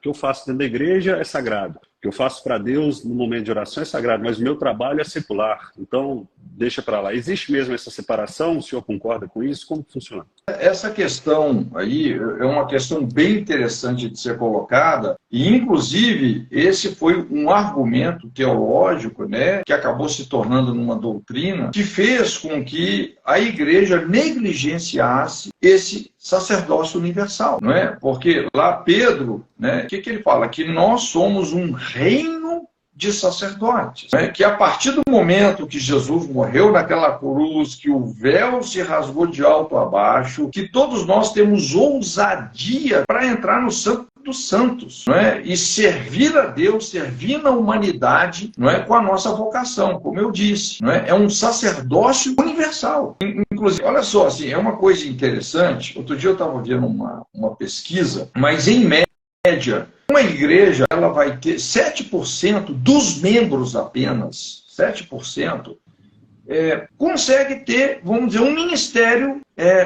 que eu faço dentro da igreja é sagrado. O que eu faço para Deus no momento de oração é sagrado, mas o meu trabalho é secular. Então, deixa para lá. Existe mesmo essa separação? O senhor concorda com isso? Como funciona? Essa questão aí é uma questão bem interessante de ser colocada, e inclusive esse foi um argumento teológico, né, que acabou se tornando numa doutrina, que fez com que a igreja negligenciasse esse sacerdócio universal, não é? Porque lá Pedro, né, o que ele fala? Que nós somos um reino de sacerdotes, né? Que a partir do momento que Jesus morreu naquela cruz, que o véu se rasgou de alto a baixo, que todos nós temos ousadia para entrar no Santo dos Santos, não é? E servir a Deus, servir na humanidade, não é? Com a nossa vocação, como eu disse, não é? É um sacerdócio universal. Inclusive, olha só, assim, é uma coisa interessante. Outro dia eu estava vendo uma pesquisa, mas em média, uma igreja ela vai ter 7% dos membros apenas, 7%, consegue ter, vamos dizer, um ministério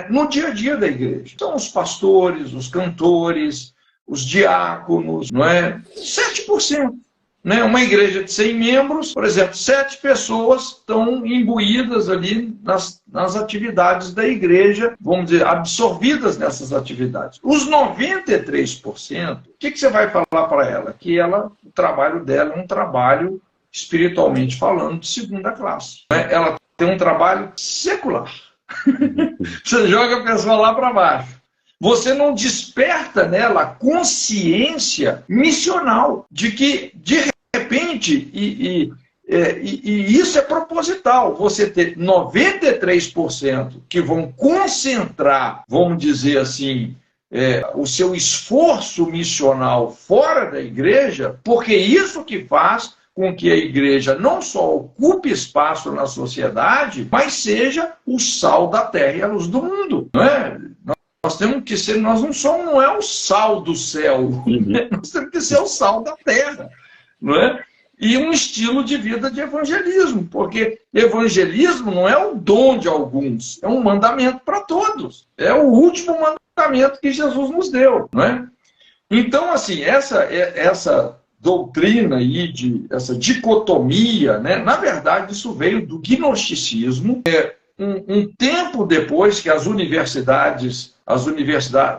no dia a dia da igreja. São os pastores, os cantores, os diáconos, não é? 7%. Né? Uma igreja de 100 membros, por exemplo, 7 pessoas estão imbuídas ali nas atividades da igreja, vamos dizer, absorvidas nessas atividades. Os 93%, o que você vai falar para ela? Que o trabalho dela é um trabalho, espiritualmente falando, de segunda classe. Né? Ela tem um trabalho secular. Você joga a pessoa lá para baixo. Você não desperta nela a consciência missional de que, de repente, e isso é proposital, você ter 93% que vão concentrar, vamos dizer assim, o seu esforço missional fora da igreja, porque isso que faz com que a igreja não só ocupe espaço na sociedade, mas seja o sal da terra e a luz do mundo, não é? Nós temos que ser, nós não é o sal do céu, né? Nós temos que ser o sal da terra, não é? E um estilo de vida de evangelismo, porque evangelismo não é o dom de alguns, é um mandamento para todos, é o último mandamento que Jesus nos deu, não é? Então, assim, essa doutrina aí, essa dicotomia, né? Na verdade, isso veio do gnosticismo, um tempo depois que as universidades,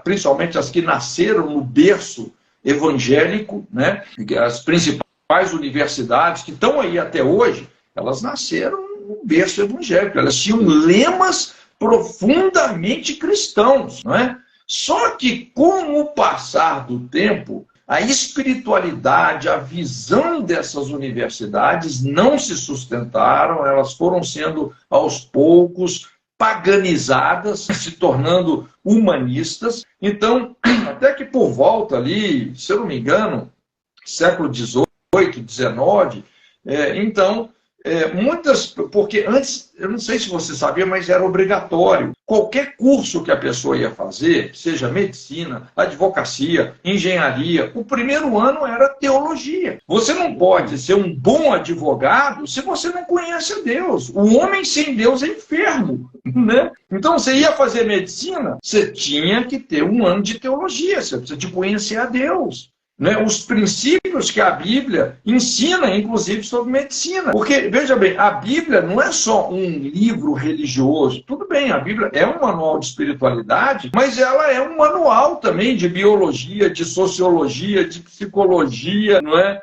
principalmente as que nasceram no berço evangélico, né? As principais universidades que estão aí até hoje, elas nasceram no berço evangélico, elas tinham lemas profundamente cristãos, não é? Só que com o passar do tempo, a espiritualidade, a visão dessas universidades não se sustentaram, elas foram sendo, aos poucos, paganizadas, se tornando humanistas. Então, até que por volta ali, se eu não me engano, século XVIII, XIX, então, porque antes, eu não sei se você sabia, mas era obrigatório. Qualquer curso que a pessoa ia fazer, seja medicina, advocacia, engenharia, o primeiro ano era teologia. Você não pode ser um bom advogado se você não conhece a Deus. O homem sem Deus é enfermo, né? Então, você ia fazer medicina, você tinha que ter um ano de teologia, você precisa de conhecer a Deus. Né, os princípios que a Bíblia ensina, inclusive, sobre medicina. Porque, veja bem, a Bíblia não é só um livro religioso. Tudo bem, a Bíblia é um manual de espiritualidade, mas ela é um manual também de biologia, de sociologia, de psicologia, não é?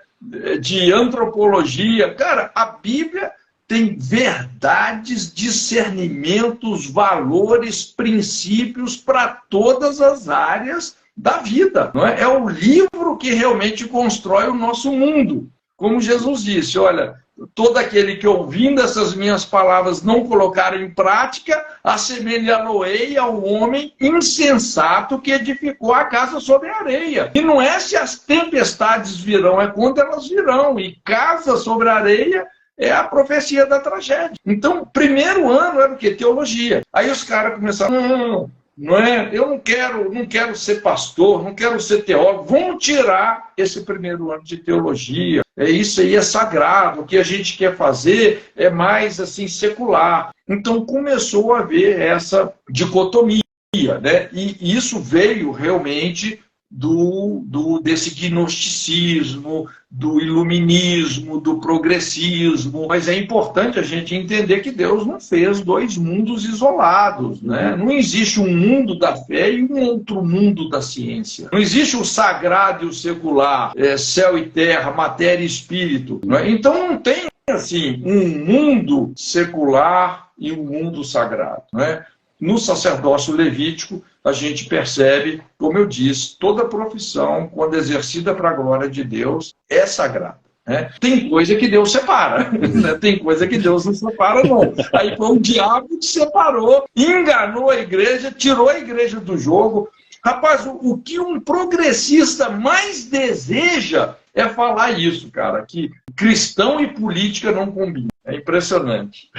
De antropologia. Cara, a Bíblia tem verdades, discernimentos, valores, princípios para todas as áreas da vida, não é? É o livro que realmente constrói o nosso mundo. Como Jesus disse, olha, todo aquele que ouvindo essas minhas palavras não colocar em prática, assemelhá-lo-ei ao homem insensato que edificou a casa sobre a areia. E não é se as tempestades virão, é quando elas virão. E casa sobre a areia é a profecia da tragédia. Então, primeiro ano era o quê? Teologia. Aí os caras começaram, não é? Eu não quero ser pastor, não quero ser teólogo. Vamos tirar esse primeiro ano de teologia. Isso aí é sagrado. O que a gente quer fazer é mais assim secular. Então começou a haver essa dicotomia, né? E isso veio realmente desse gnosticismo, do iluminismo, do progressismo. Mas é importante a gente entender que Deus não fez dois mundos isolados, né? Não existe um mundo da fé e um outro mundo da ciência. Não existe o sagrado e o secular, céu e terra, matéria e espírito, né? Então não tem assim um mundo secular e um mundo sagrado, né? No sacerdócio levítico, a gente percebe, como eu disse, toda profissão, quando exercida para a glória de Deus, é sagrada. Né? Tem coisa que Deus separa, né? Tem coisa que Deus não separa, não. Aí foi o diabo que separou, enganou a igreja, tirou a igreja do jogo. Rapaz, o que um progressista mais deseja é falar isso, cara, que cristão e política não combinam. É impressionante.